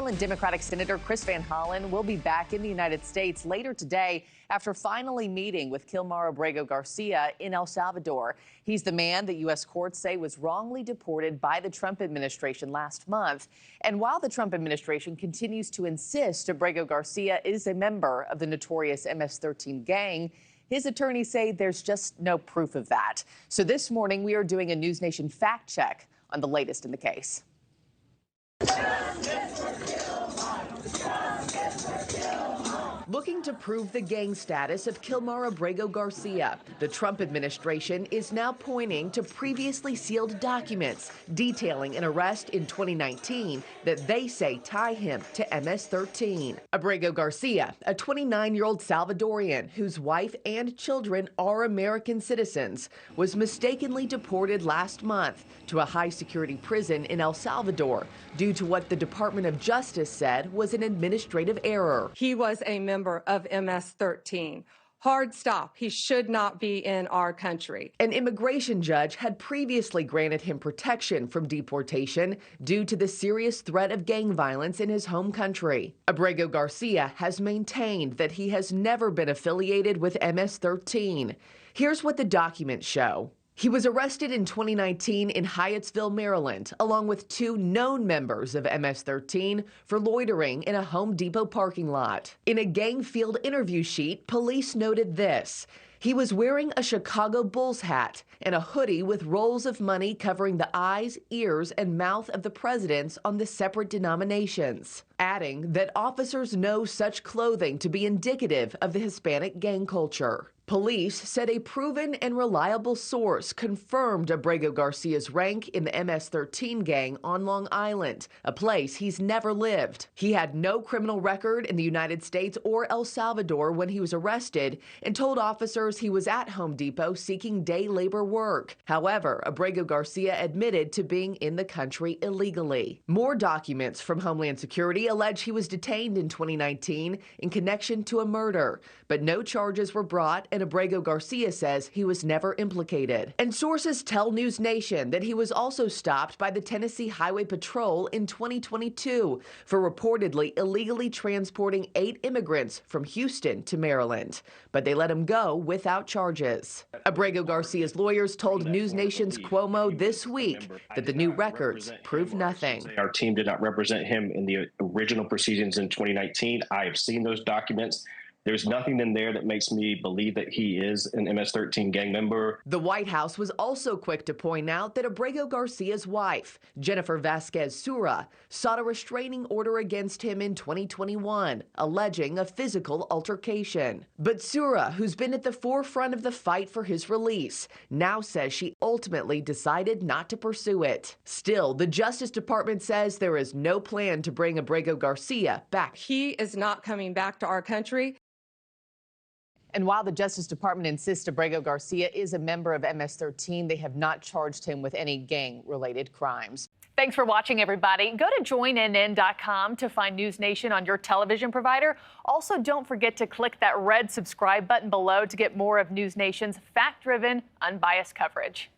Maryland Democratic Senator Chris Van Hollen will be back in the United States later today after finally meeting with Kilmar Abrego Garcia in El Salvador. He's the man that U.S. courts say was wrongly deported by the Trump administration last month. And while the Trump administration continues to insist Abrego Garcia is a member of the notorious MS-13 gang, his attorneys say there's just no proof of that. So this morning, we are doing a NewsNation fact check on the latest in the case. Looking to prove the gang status of Kilmar Abrego Garcia, the Trump administration is now pointing to previously sealed documents detailing an arrest in 2019 that they say tie him to MS-13. Abrego Garcia, a 29-year-old Salvadorian whose wife and children are American citizens, was mistakenly deported last month to a high-security prison in El Salvador due to what the Department of Justice said was an administrative error. He was a member of MS-13. Hard stop. He should not be in our country. An immigration judge had previously granted him protection from deportation due to the serious threat of gang violence in his home country. Abrego Garcia has maintained that he has never been affiliated with MS-13. Here's what the documents show. He was arrested in 2019 in Hyattsville, Maryland, along with two known members of MS-13 for loitering in a Home Depot parking lot. In a gang field interview sheet, police noted this. He was wearing a Chicago Bulls hat and a hoodie with rolls of money covering the eyes, ears, and mouth of the presidents on the separate denominations, adding that officers know such clothing to be indicative of the Hispanic gang culture. Police said a proven and reliable source confirmed Abrego Garcia's rank in the MS-13 gang on Long Island, a place he's never lived. He had no criminal record in the United States or El Salvador when he was arrested and told officers he was at Home Depot seeking day labor work. However, Abrego Garcia admitted to being in the country illegally. More documents from Homeland Security allege he was detained in 2019 in connection to a murder, but no charges were brought, and Abrego Garcia says he was never implicated. And sources tell NewsNation that he was also stopped by the Tennessee Highway Patrol in 2022 for reportedly illegally transporting 8 immigrants from Houston to Maryland, but they let him go without charges. Abrego Garcia's lawyers told NewsNation's Cuomo this week that the new records prove nothing. Our team did not represent him in the original proceedings in 2019. I have seen those documents. There's nothing in there that makes me believe that he is an MS-13 gang member. The White House was also quick to point out that Abrego Garcia's wife, Jennifer Vasquez Sura, sought a restraining order against him in 2021, alleging a physical altercation. But Sura, who's been at the forefront of the fight for his release, now says she ultimately decided not to pursue it. Still, the Justice Department says there is no plan to bring Abrego Garcia back. He is not coming back to our country. And while the Justice Department insists Abrego Garcia is a member of MS-13, they have not charged him with any gang-related crimes. Thanks for watching, everybody. Go to joinnn.com to find NewsNation on your television provider. Also, don't forget to click that red subscribe button below to get more of NewsNation's fact-driven, unbiased coverage.